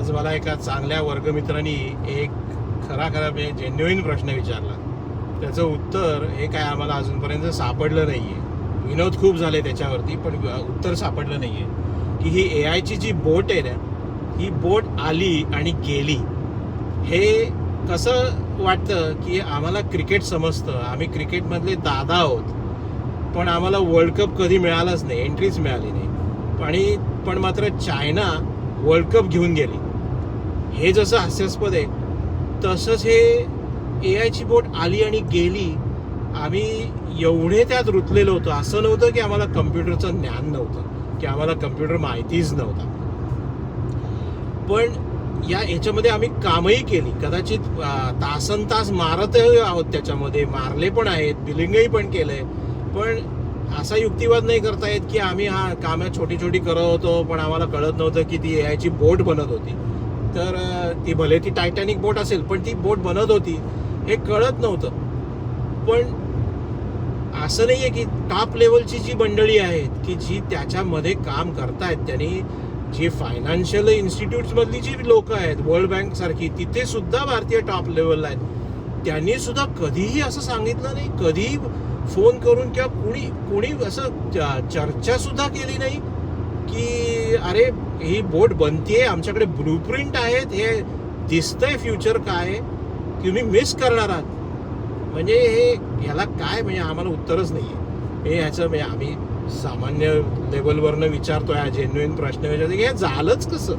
आज मला एका चांगल्या वर्गमित्रांनी एक खरा म्हणजे जेन्युइन प्रश्न विचारला. त्याचं उत्तर हे काय आम्हाला अजूनपर्यंत सापडलं नाही आहे. विनोद खूप झाले त्याच्यावरती, पण उत्तर सापडलं नाही आहे की ही AI ची जी बोट आहे ना, ही बोट आली आणि गेली. हे कसं वाटतं की आम्हाला क्रिकेट समजतं, आम्ही क्रिकेटमधले दादा आहोत, पण आम्हाला वर्ल्ड कप कधी मिळालाच नाही, एंट्रीच मिळाली नाही. पण मात्र चायना वर्ल्ड कप घेऊन गेली. हे जसं हास्यास्पद आहे, तसंच हे AI ची बोट आली आणि गेली. आम्ही एवढे त्यात रुतलेलो होतो. असं नव्हतं की आम्हाला कम्प्युटरचं ज्ञान नव्हतं, की आम्हाला कम्प्युटर माहितीच नव्हता. पण ह्याच्यामध्ये आम्ही कामही केली, कदाचित तासनतास मारतही आहोत, त्याच्यामध्ये मारले पण आहेत, बिलिंगही पण केलंय. पण असा युक्तिवाद नाही करता येत की आम्ही कामं छोटी छोटी करत होतो, पण आम्हाला कळत नव्हतं की ती AI ची बोट बनत होती. तर ती भले ती टायटॅनिक बोट असेल, पण ती बोट बनत होती हे कळत नव्हतं. पण असं नाहीये की टॉप लेवलची जी मंडळी आहेत की जी त्याच्यामध्ये काम करतायत, त्यांनी जी फायनान्शियल इन्स्टिट्यूट्स मधली जी लोक आहेत, वर्ल्ड बँक सारखी, तिथे सुद्धा भारतीय टॉप लेवलला आहेत. त्यांनी सुद्धा कधीही असं सांगितलं नाही, कधीही फोन करून किंवा कुणी असं चर्चा सुद्धा केली नाही की अरे ही बोट बनतीये, आमच्याकडे ब्लूप्रिंट आहेत, हे दिसतंय फ्युचर काय, तुम्ही मिस करणार आहात. म्हणजे ह्याला काय, म्हणजे आम्हाला उत्तरच नाहीये. ह्याचं म्हणजे आम्ही सामान्य लेवलवरनं विचारतोय, हा जेन्युइन प्रश्न विचारतो की हे झालंच कसं.